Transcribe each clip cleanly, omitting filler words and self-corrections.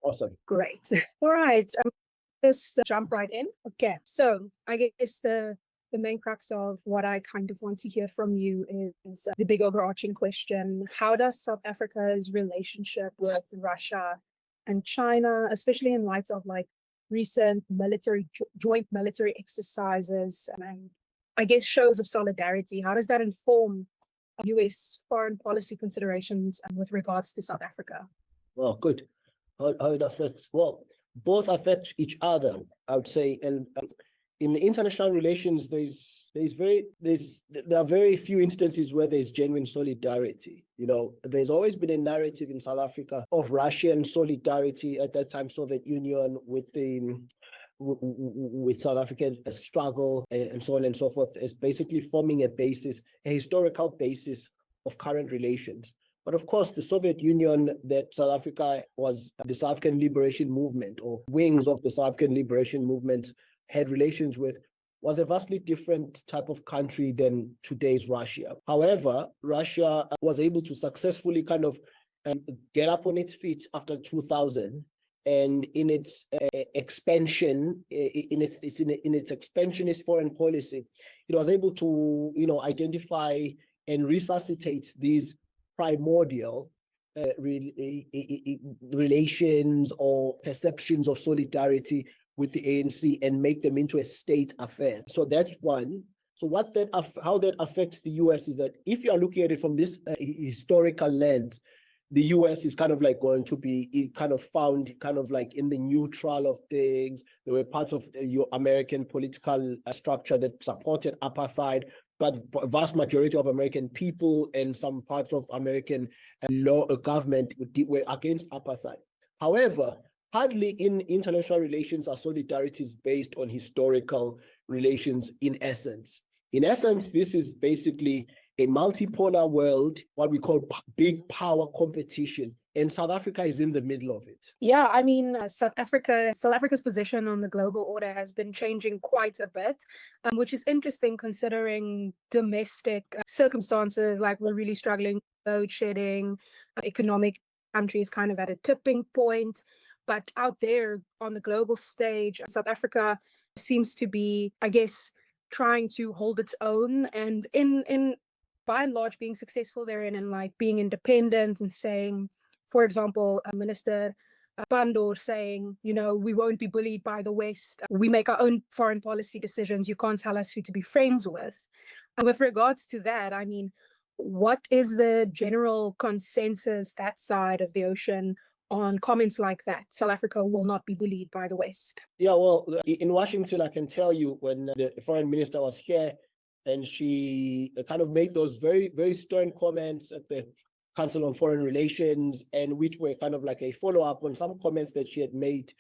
Awesome. Great. All right. Just jump right in. Okay. So I guess the main crux of what I kind of want to hear from you is the big overarching question. How does South Africa's relationship with Russia and China, especially in light of like recent joint military exercises and I guess shows of solidarity, how does that inform US foreign policy considerations with regards to South Africa? Well, good. How it affects, well, both affect each other, I would say. And in international relations, there are very few instances where there's genuine solidarity. You know, there's always been a narrative in South Africa of Russian solidarity, at that time Soviet Union, with South African struggle and so on and so forth, is basically forming a historical basis of current relations. But of course, the Soviet Union that South Africa was, the South African Liberation Movement, or wings of the South African Liberation Movement, had relations with, was a vastly different type of country than today's Russia. However, Russia was able to successfully kind of get up on its feet after 2000, and in its expansion, in its expansionist foreign policy, it was able to, identify and resuscitate these primordial relations or perceptions of solidarity with the ANC and make them into a state affair. So that's one. So how that affects the US is that if you are looking at it from this historical lens, the US is kind of like going to be kind of found kind of like in the neutral of things. There were parts of your American political structure that supported apartheid, but a vast majority of American people and some parts of American law government were against apartheid. However, hardly in international relations are solidarities based on historical relations in essence. In essence, this is basically a multipolar world, what we call big power competition. And South Africa is in the middle of it. Yeah, I mean, South Africa's position on the global order has been changing quite a bit, which is interesting considering domestic circumstances, like we're really struggling with load shedding, economic countries kind of at a tipping point. But out there on the global stage, South Africa seems to be, I guess, trying to hold its own and in by and large being successful therein and like being independent and saying, for example, Minister Pandor saying, we won't be bullied by the West. We make our own foreign policy decisions. You can't tell us who to be friends with. And with regards to that, I mean, what is the general consensus that side of the ocean on comments like that? South Africa will not be bullied by the West. Yeah, well, in Washington, I can tell you when the foreign minister was here and she kind of made those very, very stern comments at the Council on Foreign Relations, and which were kind of like a follow-up on some comments that she had made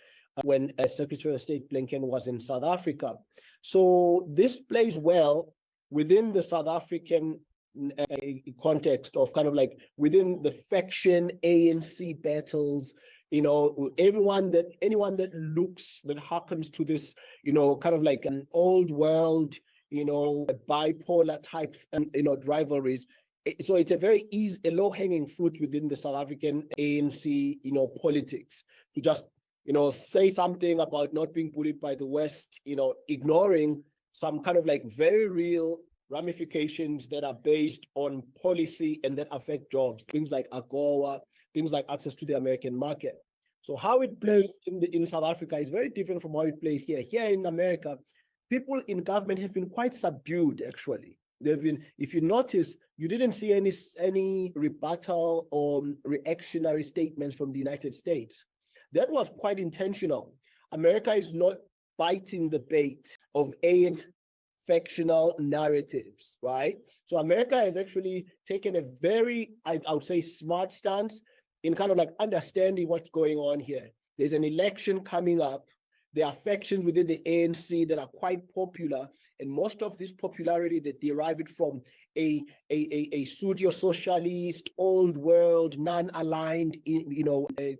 when Secretary of State Blinken was in South Africa. So this plays well within the South African context of kind of like within the faction ANC battles, anyone that harkens to this, kind of like an old world, bipolar type, rivalries. So it's a very easy, a low-hanging fruit within the South African ANC, politics to just, say something about not being bullied by the West, ignoring some kind of like very real ramifications that are based on policy and that affect jobs, things like AGOA, things like access to the American market. So how it plays in South Africa is very different from how it plays here. Here in America, people in government have been quite subdued, actually. They've been, if you notice, you didn't see any rebuttal or reactionary statements from the United States. That was quite intentional. America is not biting the bait of factional narratives, right? So America has actually taken a very, I would say, smart stance in kind of like understanding what's going on here. There's an election coming up. There are factions within the ANC that are quite popular, and most of this popularity that derive it from a pseudo-socialist, old world, non-aligned,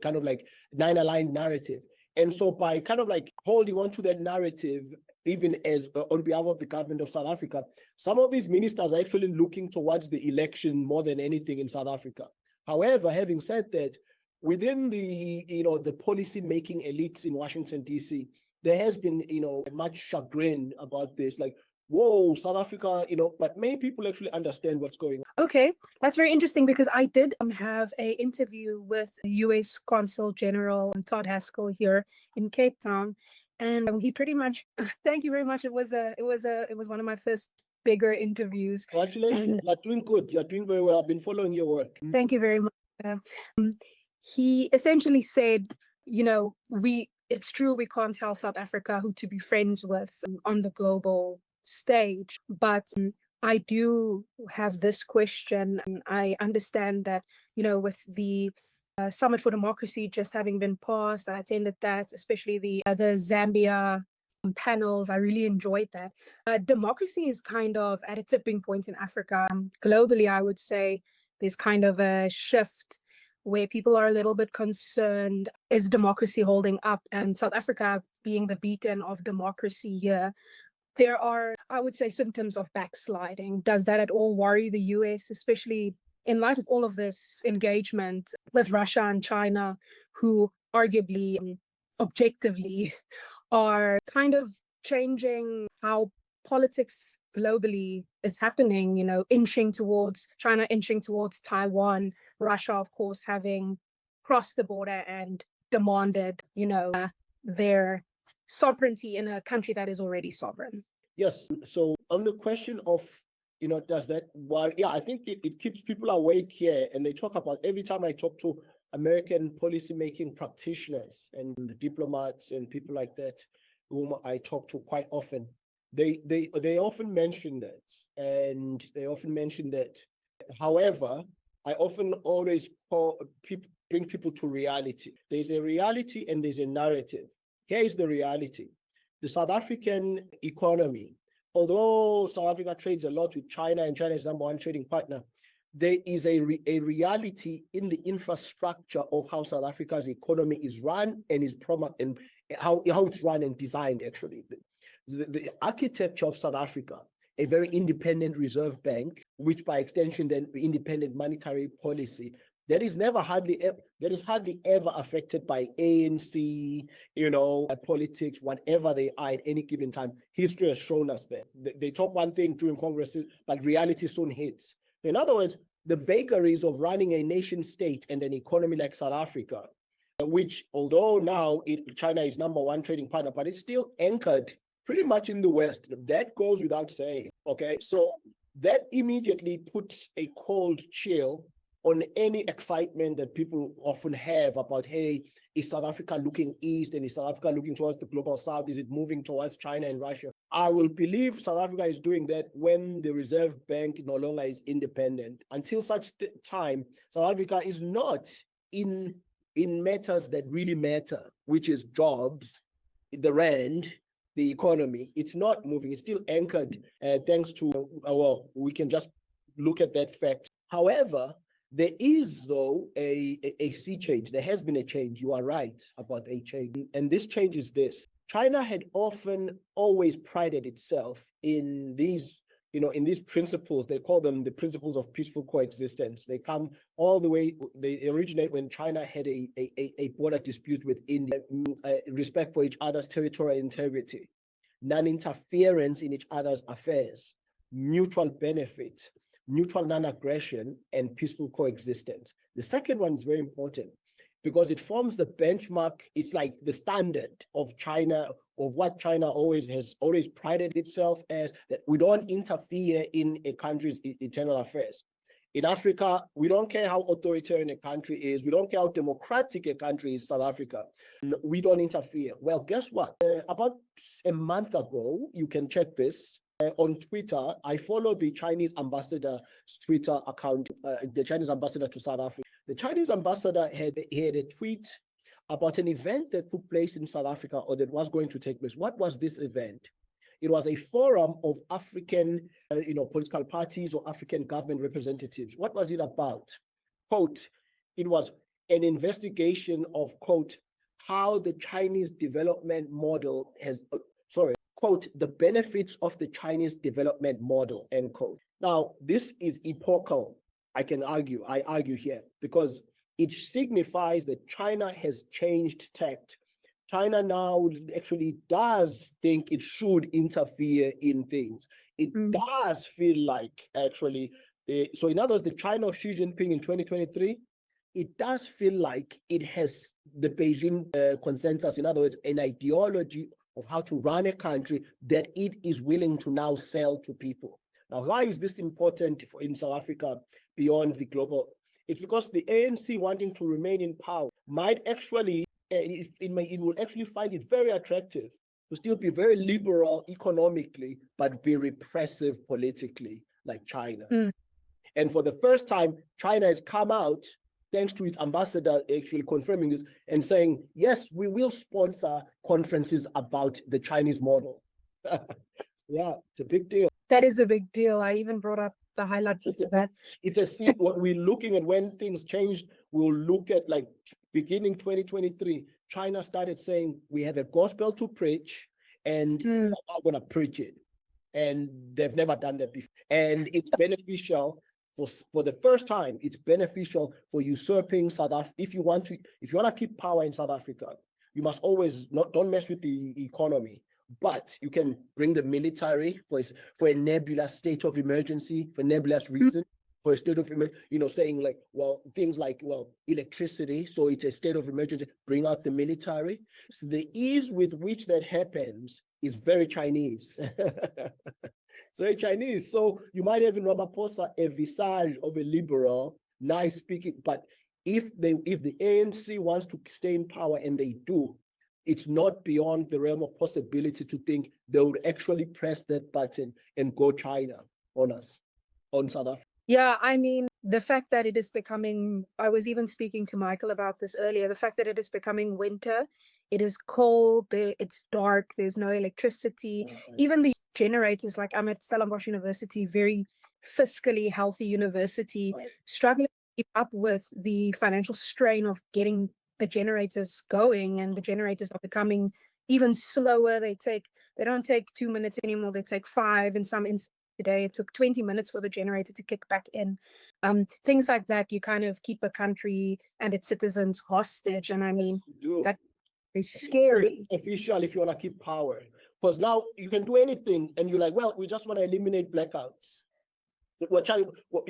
kind of like non-aligned narrative. And so by kind of like holding on to that narrative, even as on behalf of the government of South Africa, some of these ministers are actually looking towards the election more than anything in South Africa. However, having said that, within the, the policy making elites in Washington, D.C., there has been, much chagrin about this. Like, whoa, South Africa, but many people actually understand what's going on. Okay, that's very interesting because I did have a interview with U.S. Consul General Todd Haskell here in Cape Town, and he pretty much thank you very much. It was one of my first bigger interviews. Congratulations, you're doing good. You're doing very well. I've been following your work. Thank you very much. He essentially said, it's true we can't tell South Africa who to be friends with on the global stage, but I do have this question. I understand that, with the Summit for Democracy just having been passed, I attended that, especially the Zambia panels. I really enjoyed that. Democracy is kind of at a tipping point in Africa. Globally, I would say there's kind of a shift where people are a little bit concerned, is democracy holding up? And South Africa being the beacon of democracy here, there are, I would say, symptoms of backsliding. Does that at all worry the US, especially in light of all of this engagement with Russia and China, who arguably, objectively, are kind of changing how politics globally is happening, China inching towards Taiwan, Russia, of course, having crossed the border and demanded, their sovereignty in a country that is already sovereign. Yes. So on the question of, does that worry? Yeah, I think it keeps people awake here. And they talk about, every time I talk to American policymaking practitioners and diplomats and people like that, whom I talk to quite often, they often mention that. And they often mention that. However, I often always bring people to reality. There's a reality and there's a narrative. Here is the reality. The South African economy, although South Africa trades a lot with China and China is number one trading partner, there is a reality in the infrastructure of how South Africa's economy is run and and how it's run and designed, actually. The architecture of South Africa, a very independent reserve bank, which by extension then independent monetary policy, that is hardly ever affected by ANC, politics, whatever they are at any given time. History has shown us that. They talk one thing during Congress, but reality soon hits. In other words, the vagaries of running a nation state and an economy like South Africa, which although now China is number one trading partner, but it's still anchored pretty much in the West. That goes without saying, okay? So that immediately puts a cold chill on any excitement that people often have about, hey, is South Africa looking east and is South Africa looking towards the global south? Is it moving towards China and Russia? I will believe South Africa is doing that when the Reserve Bank no longer is independent. Until such time, South Africa is not in matters that really matter, which is jobs, the rand, the economy. It's not moving. It's still anchored thanks to, we can just look at that fact. However, there is, though, a sea change. There has been a change. You are right about a change. And this change is this. China had always prided itself in these, in these principles. They call them the principles of peaceful coexistence. They come all the way, they originate when China had a border dispute with India, respect for each other's territorial integrity, non-interference in each other's affairs, mutual benefit, mutual non-aggression, and peaceful coexistence. The second one is very important because it forms the benchmark. It's like the standard of China, of what China has always prided itself as, that we don't interfere in a country's internal affairs. In Africa, we don't care how authoritarian a country is. We don't care how democratic a country is, South Africa. We don't interfere. Well, guess what? About a month ago, you can check this, on Twitter, I follow the Chinese ambassador's Twitter account, the Chinese ambassador to South Africa. The Chinese ambassador had a tweet about an event that took place in South Africa, or that was going to take place. What was this event? It was a forum of African, political parties or African government representatives. What was it about? Quote, it was an investigation of, quote, how the Chinese development model quote, the benefits of the Chinese development model, end quote. Now, this is epochal, I argue here, because it signifies that China has changed tact. China now actually does think it should interfere in things. It does feel like actually, so in other words, the China of Xi Jinping in 2023, it does feel like it has the Beijing consensus, in other words, an ideology of how to run a country that it is willing to now sell to people. Now, why is this important in South Africa beyond the global? It's because the ANC wanting to remain in power might actually, it will actually find it very attractive to still be very liberal economically, but be repressive politically, like China. And for the first time, China has come out, thanks to its ambassador actually confirming this and saying, yes, we will sponsor conferences about the Chinese model. Yeah, it's a big deal. That is a big deal. I even brought up the highlights of that. It's a seed. What we're looking at when things changed, we'll look at like beginning 2023, China started saying, we have a gospel to preach and we're not going to preach it. And they've never done that before. And it's beneficial for the first time, it's beneficial for usurping South Africa. If you want to keep power in South Africa, you must always don't mess with the economy. But you can bring the military for a nebulous state of emergency, for nebulous reason, for a state of emergency, saying like, well, things like, well, electricity. So it's a state of emergency, bring out the military. So the ease with which that happens is very Chinese. It's very Chinese. So you might have in Ramaphosa a visage of a liberal, nice speaking, but if the ANC wants to stay in power, and they do, it's not beyond the realm of possibility to think they would actually press that button and go China on us, on South Africa. Yeah, I mean, the fact that it is becoming, I was even speaking to Michael about this earlier, the fact that it is becoming winter, it is cold, it's dark, there's no electricity. Even the generators, like I'm at Stellenbosch University, very fiscally healthy university, struggling to keep up with the financial strain of getting the generators going, and the generators are becoming even slower. They don't take 2 minutes anymore, they take 5. In some instances today it took 20 minutes for the generator to kick back in. Things like that, you kind of keep a country and its citizens hostage, and I mean that is scary. Official, if you want to keep power, because now you can do anything and you're like, well, we just want to eliminate blackouts. We're trying,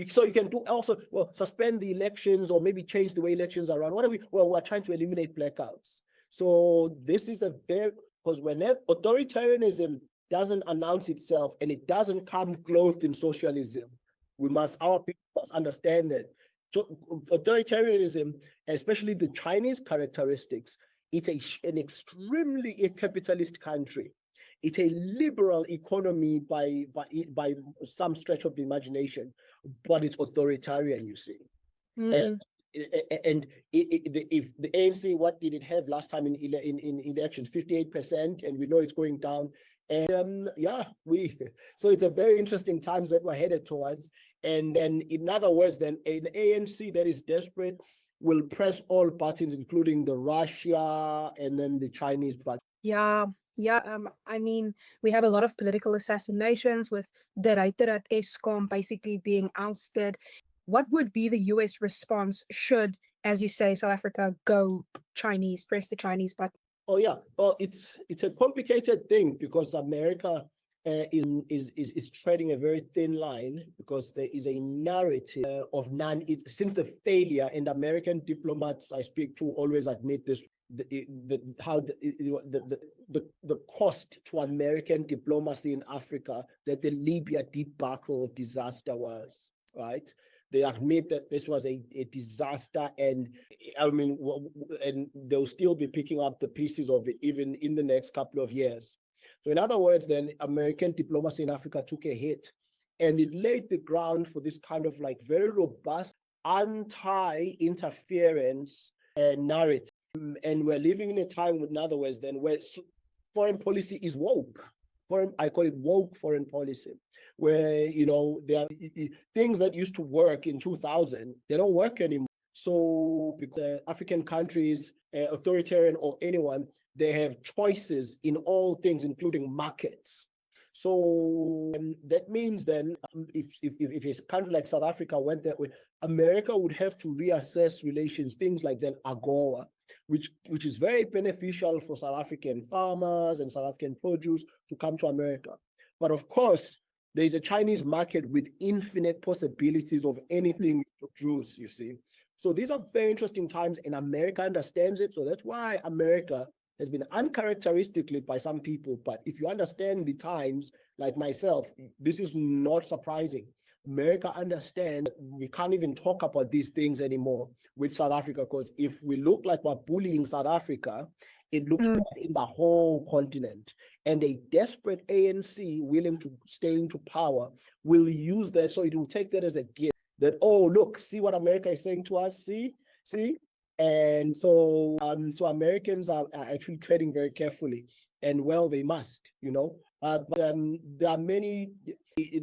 so you can do also, well, suspend the elections or maybe change the way elections are run. What are we? Well, we're trying to eliminate blackouts. So this is a very, because whenever authoritarianism doesn't announce itself and it doesn't come clothed in socialism, our people must understand that. So authoritarianism, especially the Chinese characteristics, it's an extremely capitalist country. It's a liberal economy by some stretch of the imagination, but it's authoritarian, you see. And if the ANC, what did it have last time in elections? 58%, and we know it's going down. And so it's a very interesting times that we're headed towards. And then, in other words, then an ANC that is desperate will press all buttons, including the Russia and then the Chinese button. I mean, we have a lot of political assassinations with the writer at Eskom basically being ousted. What would be the US response should, as you say, South Africa go Chinese, press the Chinese button? Oh yeah, well, it's a complicated thing because America is treading a very thin line, because there is a narrative of since the failure, and American diplomats I speak to always admit this, the cost to American diplomacy in Africa that the Libya debacle disaster was, right? They admit that this was a disaster, and I mean, and they'll still be picking up the pieces of it even in the next couple of years. So in other words, then American diplomacy in Africa took a hit, and it laid the ground for this kind of like very robust anti-interference narrative. And we're living in a time, in other words, then where foreign policy is woke. I call it woke foreign policy, where, there are things that used to work in 2000, they don't work anymore. So because African countries, authoritarian or anyone, they have choices in all things, including markets. So that means then if a country like South Africa went that way, America would have to reassess relations, things like then AGOA, which is very beneficial for South African farmers and South African produce to come to America. But of course, there is a Chinese market with infinite possibilities of anything we produce, you see. So these are very interesting times, and America understands it. So that's why America has been uncharacteristically by some people. But if you understand the times, like myself, this is not surprising. America understands we can't even talk about these things anymore with South Africa, because if we look like we're bullying South Africa, it looks bad in the whole continent. And a desperate ANC willing to stay into power will use that. So it will take that as a gift that, oh, look, see what America is saying to us, see. And so Americans are actually treading very carefully, and well, they must, you know. But there are many,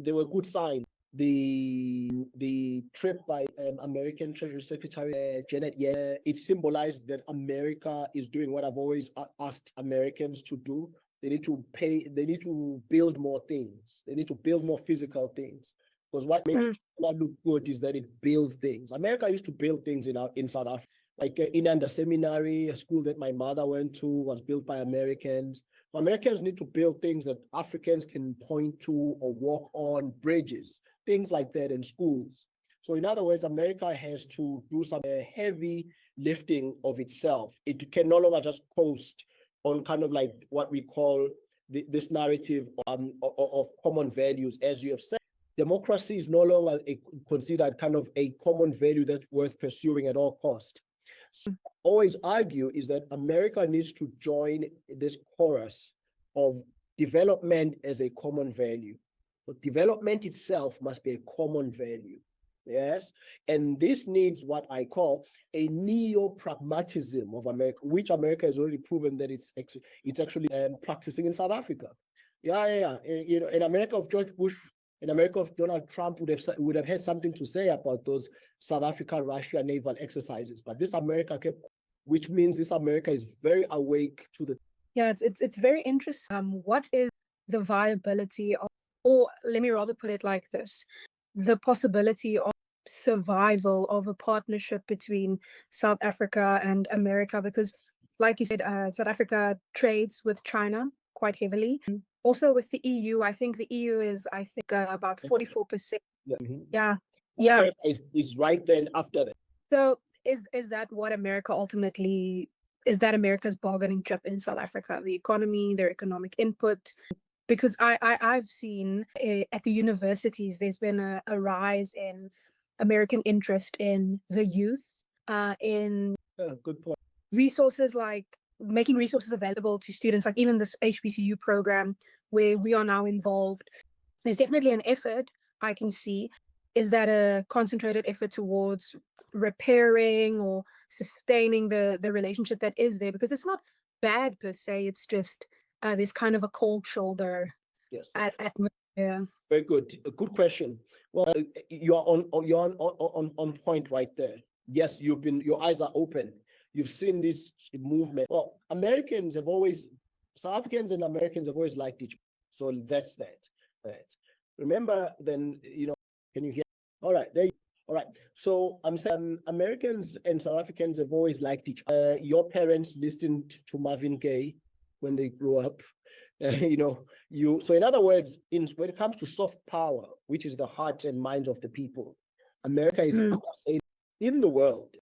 there were good signs. The trip by American Treasury Secretary Janet Yellen, it symbolized that America is doing what I've always asked Americans to do. They need to build more things. They need to build more physical things. Because what makes China look good is that it builds things. America used to build things in South Africa. Like Inanda Seminary, a school that my mother went to, was built by Americans. So Americans need to build things that Africans can point to or walk on, bridges, things like that, in schools. So in other words, America has to do some heavy lifting of itself. It can no longer just coast on kind of like what we call this narrative of common values. As you have said, democracy is no longer considered kind of a common value that's worth pursuing at all costs. So always argue is that America needs to join this chorus of development as a common value. So development itself must be a common value. Yes. And this needs what I call a neo-pragmatism of America, which America has already proven that it's actually practicing in South Africa. You know, in America of George Bush, in America of Donald Trump would have had something to say about those South Africa-Russia naval exercises. But this America which means this America is very awake to the. Yeah, it's very interesting. What is the viability of, or let me rather put it like this, the possibility of survival of a partnership between South Africa and America? Because like you said, South Africa trades with China quite heavily. Also with the EU, I think the EU is, about 44%. Yeah. Is right then after that. So is that what America ultimately, is that America's bargaining chip in South Africa, the economy, their economic input? Because I've seen at the universities, there's been a rise in American interest in the youth, in good point. Resources, like making resources available to students, like even this HBCU program where we are now involved. There's definitely an effort I can see. Is that a concentrated effort towards repairing or sustaining the relationship that is there? Because it's not bad per se, it's just there's kind of a cold shoulder. Yes. Yeah. Very good. A good question. Well, you're on point right there. Yes, your eyes are open. You've seen this movement. Well, South Africans and Americans have always liked each other. So that's that. Right. Remember, then, you know, can you hear? All right, there you go. All right. So I'm saying Americans and South Africans have always liked each other. Your parents listened to Marvin Gaye when they grew up. So in other words, when it comes to soft power, which is the hearts and minds of the people, America is in the world.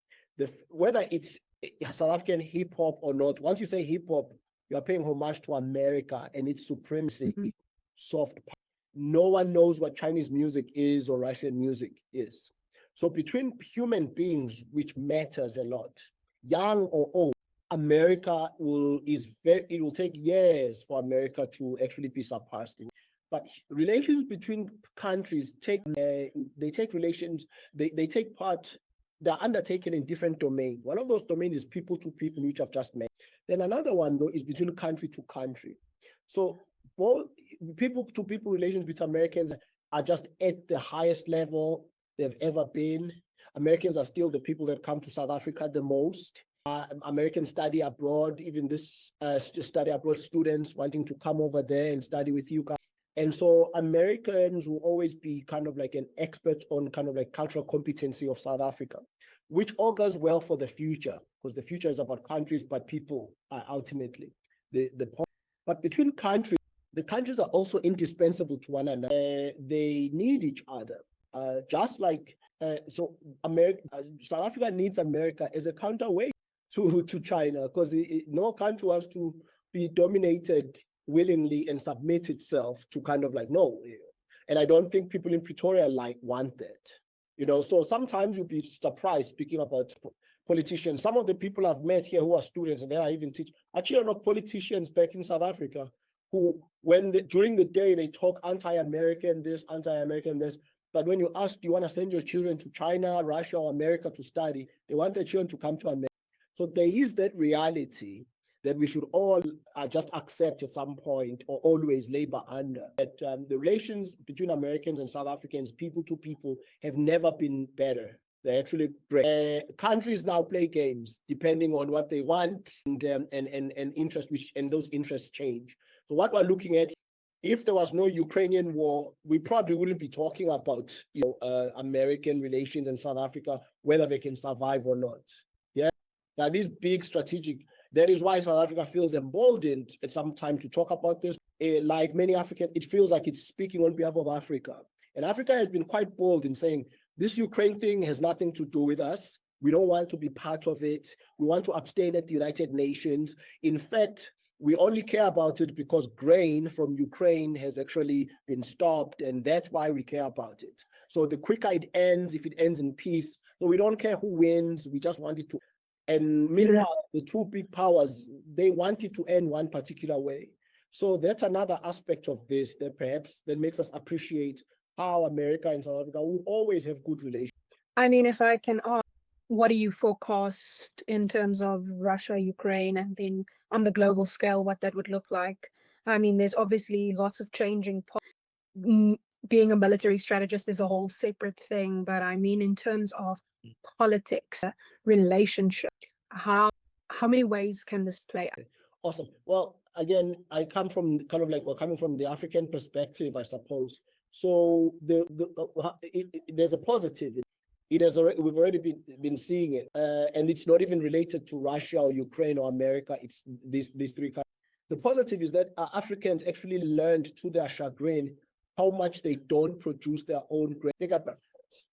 Whether it's South African hip hop or not, once you say hip hop, you are paying homage to America and its supremacy, soft power. No one knows what Chinese music is or Russian music is. So between human beings, which matters a lot, young or old, America it will take years for America to actually be surpassed. But relations between countries they're undertaken in different domains. One of those domains is people to people, which I've just mentioned. Then another one, though, is between country to country. So both people to people relations with Americans are just at the highest level they've ever been. Americans are still the people that come to South Africa the most. American study abroad, even this study abroad students wanting to come over there and study with you guys. And so Americans will always be kind of like an expert on kind of like cultural competency of South Africa, which augurs well for the future, because the future is about countries, but people are ultimately the point. But between countries, the countries are also indispensable to one another. They need each other. Just like so America, South Africa needs America as a counterweight to China, because no country wants to be dominated willingly and submit itself to kind of like, no. And I don't think people in Pretoria want that. So sometimes you'll be surprised speaking about politicians. Some of the people I've met here who are students, and then I even teach, actually are not politicians back in South Africa, who during the day they talk anti-American this, anti-American this, but when you ask, do you want to send your children to China, Russia, or America to study, they want their children to come to America. So there is that reality that we should all just accept at some point, or always labor under. That the relations between Americans and South Africans, people to people, have never been better. They're actually great. Countries now play games depending on what they want and interest, and those interests change. So what we're looking at, if there was no Ukrainian war, we probably wouldn't be talking about American relations in South Africa, whether they can survive or not. Yeah, now these big strategic. That is why South Africa feels emboldened at some time to talk about this. Like many Africans, it feels like it's speaking on behalf of Africa. And Africa has been quite bold in saying, this Ukraine thing has nothing to do with us. We don't want to be part of it. We want to abstain at the United Nations. In fact, we only care about it because grain from Ukraine has actually been stopped, and that's why we care about it. So the quicker it ends, if it ends in peace, so we don't care who wins, we just want it to. And meanwhile, the two big powers, they want it to end one particular way. So that's another aspect of this that perhaps that makes us appreciate how America and South Africa will always have good relations. I mean, if I can ask, what do you forecast in terms of Russia, Ukraine, and then on the global scale, what that would look like? I mean, there's obviously lots of changing. Being a military strategist is a whole separate thing, but I mean, in terms of politics, relationship, how many ways can this play out? Awesome. Well, again, I come from kind of like, we're coming from the African perspective, I suppose. So there's a positive. We've already been seeing it, and it's not even related to Russia or Ukraine or America. It's these three countries. The positive is that Africans actually learned, to their chagrin, how much they don't produce their own grain.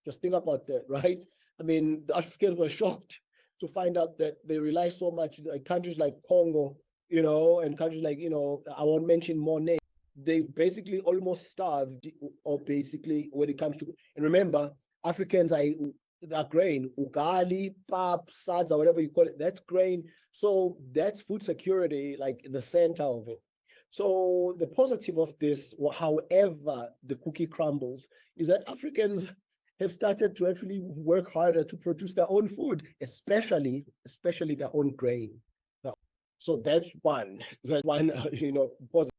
Just think about that, right? I mean, the Africans were shocked to find out that they rely so much, like countries like Congo, and countries like, I won't mention more names. They basically almost starved, or basically when it comes to, and remember, Africans are grain, ugali, pap, sads, or whatever you call it, that's grain. So that's food security, like the center of it. So the positive of this, however the cookie crumbles, is that Africans have started to actually work harder to produce their own food, especially their own grain. So that's one, positive.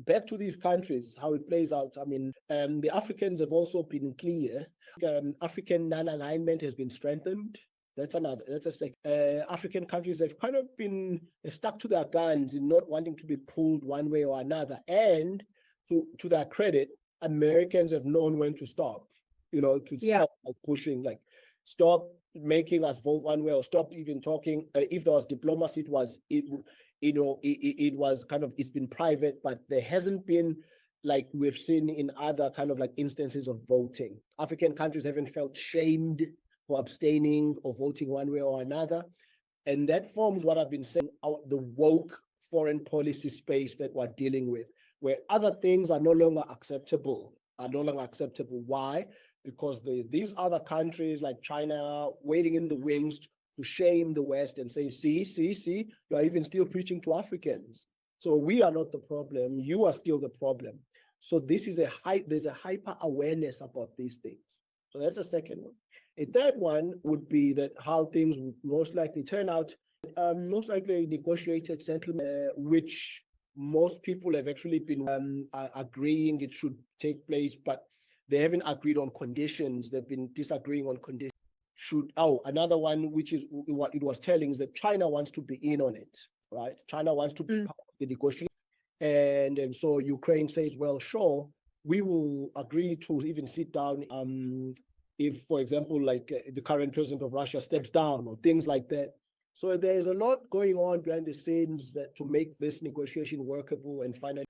Back to these countries, how it plays out. I mean, the Africans have also been clear. African non-alignment has been strengthened. That's a second. African countries have kind of been stuck to their guns in not wanting to be pulled one way or another. And to their credit, Americans have known when to stop, stop pushing, like stop making us vote one way, or stop even talking. If there was diplomacy, it was kind of, it's been private, but there hasn't been, like we've seen in other kind of like instances of voting. African countries haven't felt shamed for abstaining or voting one way or another. And that forms what I've been saying, the woke foreign policy space that we're dealing with, where other things are no longer acceptable. Why? Because these other countries like China waiting in the wings to shame the West and say, see, you are even still preaching to Africans. So we are not the problem, you are still the problem. So there's a hyper awareness about these things. So that's the second one. A third one would be that how things would most likely turn out, most likely a negotiated settlement, which most people have actually been agreeing it should take place, but they haven't agreed on conditions. They've been disagreeing on conditions. Another one, which is what it was telling, is that China wants to be in on it, right? China wants to be part of the negotiation. And so Ukraine says, well, sure, we will agree to even sit down if, for example, like the current president of Russia steps down or things like that. So there's a lot going on behind the scenes that to make this negotiation workable. And finally,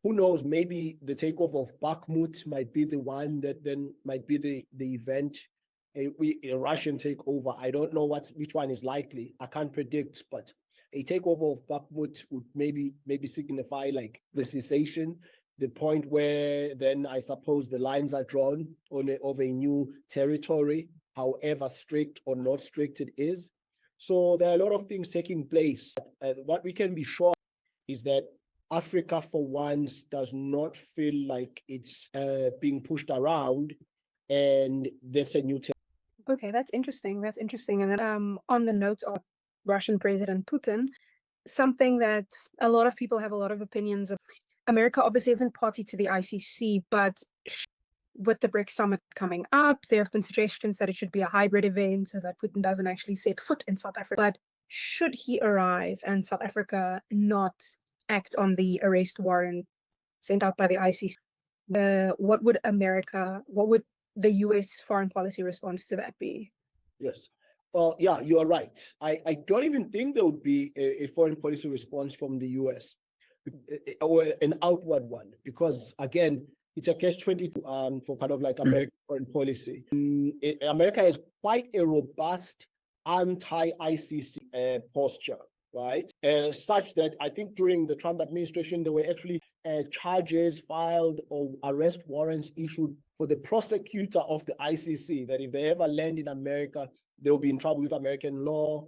who knows, maybe the takeover of Bakhmut might be the one that then might be the event, a Russian takeover. I don't know which one is likely. I can't predict, but a takeover of Bakhmut would maybe signify like the cessation, the point where then I suppose the lines are drawn of a new territory, however strict or not strict it is. So there are a lot of things taking place. What we can be sure is that Africa, for once, does not feel like it's being pushed around, and that's a new. Okay, that's interesting. That's interesting. And on the note of Russian President Putin, something that a lot of people have a lot of opinions of. America obviously isn't party to the ICC, but with the BRICS summit coming up, there have been suggestions that it should be a hybrid event so that Putin doesn't actually set foot in South Africa. But should he arrive and South Africa not act on the arrest warrant sent out by the ICC, what would the US foreign policy response to that be? Yes. Well, yeah, you are right. I don't even think there would be a foreign policy response from the US or an outward one, because again, it's a catch-22 for kind of like American foreign policy. America has quite a robust anti-ICC posture, right? Such that I think during the Trump administration, there were actually charges filed or arrest warrants issued for the prosecutor of the ICC, that if they ever land in America, they'll be in trouble with American law.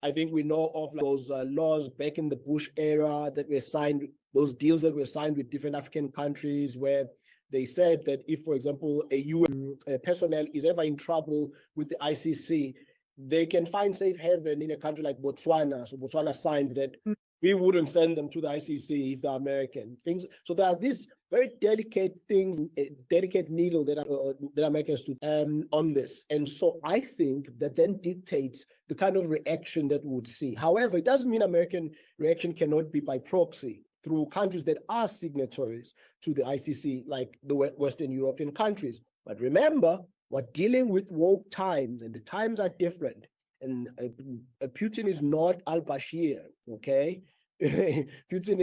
I think we know of those laws back in the Bush era that were signed, those deals that were signed with different African countries, where they said that if, for example, a UN personnel is ever in trouble with the ICC, they can find safe haven in a country like Botswana. So Botswana signed that we wouldn't send them to the ICC if they're American. Things. So there are these very delicate things, a delicate needle that Americans do on this. And so I think that then dictates the kind of reaction that we would see. However, it doesn't mean American reaction cannot be by proxy through countries that are signatories to the ICC, like the Western European countries. But remember, we're dealing with woke times, and the times are different. And Putin is not al-Bashir, okay? Putin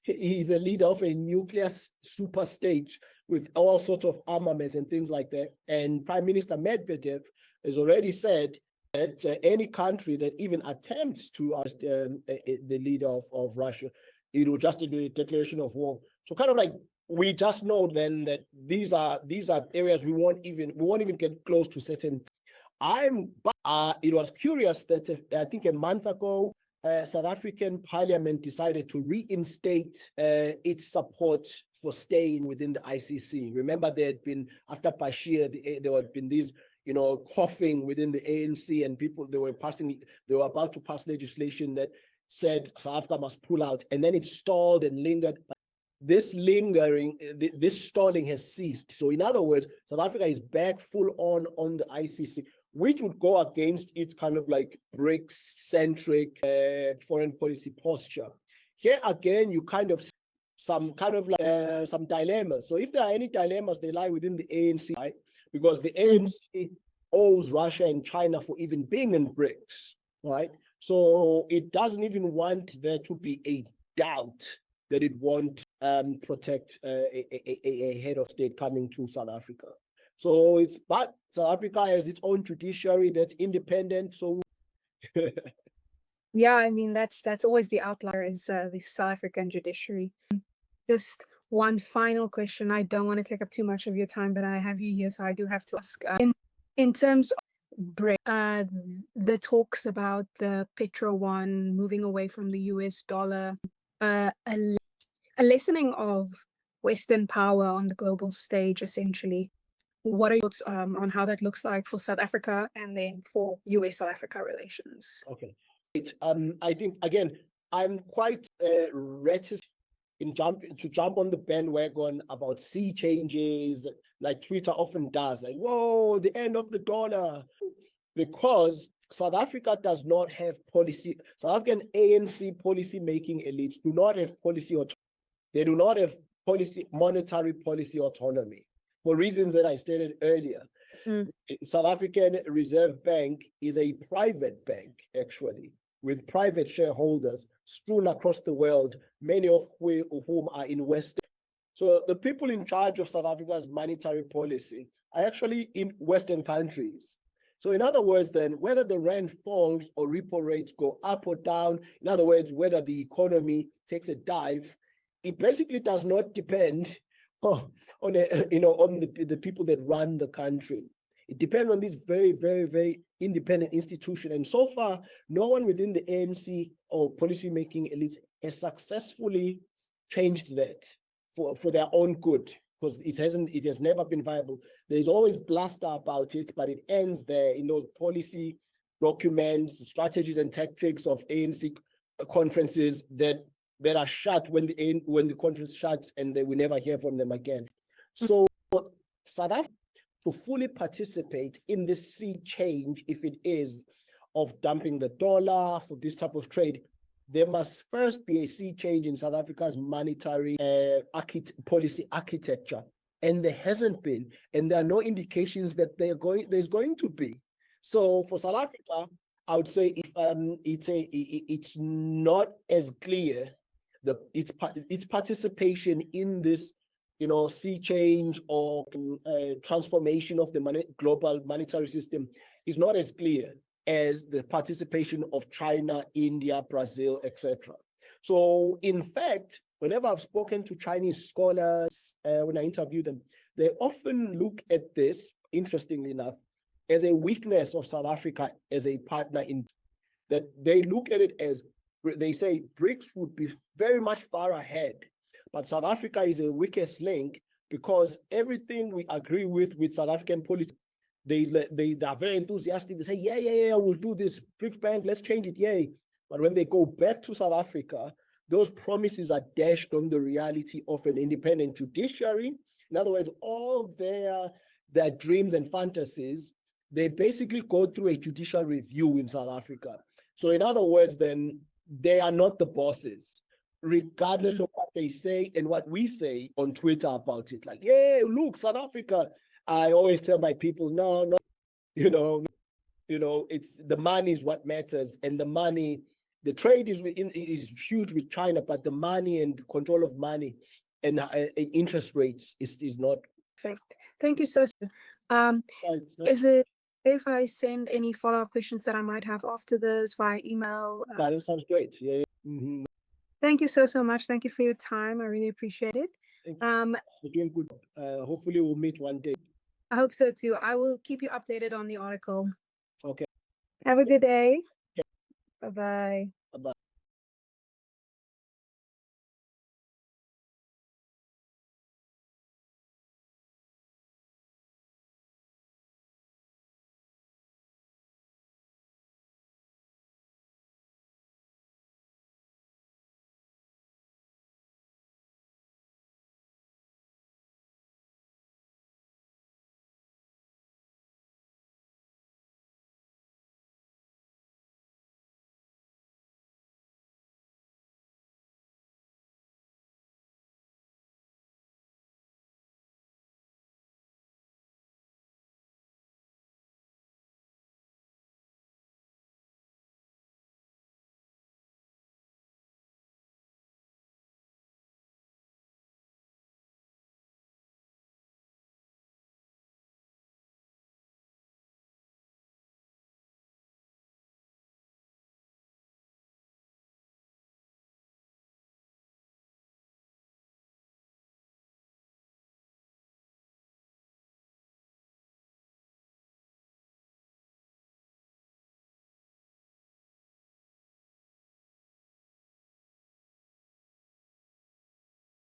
he's a leader of a nuclear super state with all sorts of armaments and things like that. And Prime Minister Medvedev has already said that any country that even attempts to ask the leader of Russia, it will just do a declaration of war. So kind of like we just know then that these are areas we won't even get close to certain. It was curious that I think a month ago, South African Parliament decided to reinstate its support for staying within the ICC. Remember, there had been, after Bashir, there had been these, coughing within the ANC, and people, they were about to pass legislation that said South Africa must pull out, and then it stalled and lingered. This stalling has ceased. So in other words, South Africa is back full on the ICC, which would go against its kind of like BRICS-centric foreign policy posture. Here again, you kind of some dilemmas. So if there are any dilemmas, they lie within the ANC, right? Because the ANC owes Russia and China for even being in BRICS, right? So it doesn't even want there to be a doubt that it won't protect a head of state coming to South Africa. So but South Africa has its own judiciary that's independent. So yeah, I mean that's always the outlier, is the South African judiciary. Just one final question. I don't want to take up too much of your time, but I have you here, so I do have to ask. In terms of BRICS, the talks about the Petro one moving away from the US dollar, a lessening of Western power on the global stage, essentially. What are your thoughts on how that looks like for South Africa and then for US-South Africa relations? Okay. I think, again, I'm quite reticent to jump on the bandwagon about sea changes, like Twitter often does, like, whoa, the end of the dollar. Because South Africa does not have policy, South African ANC policy-making elites do not have policy autonomy. They do not have monetary policy autonomy for reasons that I stated earlier. South African Reserve Bank is a private bank, actually, with private shareholders strewn across the world, many of whom are in West. So the people in charge of South Africa's monetary policy are actually in Western countries. So in other words, then, whether the rand falls or repo rates go up or down, in other words, whether the economy takes a dive, it basically does not depend on the people that run the country. It depends on this very, very, very independent institution. And so far, no one within the ANC or policymaking elites has successfully changed that for their own good, because it has never been viable. There's always bluster about it, but it ends there in those policy documents, strategies and tactics of ANC conferences that are shut when the conference shuts, and we never hear from them again. So South Africa, to fully participate in this sea change, if it is, of dumping the dollar for this type of trade, there must first be a sea change in South Africa's monetary policy architecture. And there hasn't been, and there are no indications that there's going to be. So for South Africa, I would say it's not as clear its participation in this sea change or transformation of the global monetary system is not as clear as the participation of China, India, Brazil, etc. So in fact, whenever I've spoken to Chinese scholars, when I interview them, they often look at this, interestingly enough, as a weakness of South Africa as a partner in that. They look at it as, they say BRICS would be very much far ahead, but South Africa is a weakest link because everything we agree with South African politics, they are very enthusiastic. They say, yeah, we'll do this. BRICS Bank, let's change it, yay. But when they go back to South Africa, those promises are dashed on the reality of an independent judiciary. In other words, all their dreams and fantasies, they basically go through a judicial review in South Africa. So in other words, then, they are not the bosses, regardless of what they say and what we say on Twitter about it. Like, yeah, look, South Africa. I always tell my people, no, it's the money is what matters, and the money, the trade is huge with China, but the money and control of money and interest rates is not. Perfect. Thank you so much. Is it if I send any follow-up questions that I might have after this via email? That sounds great. Yeah. Thank you so much. Thank you for your time. I really appreciate it. You're doing good. Hopefully we'll meet one day. I hope so too. I will keep you updated on the article. Okay. Have a good day. Bye-bye.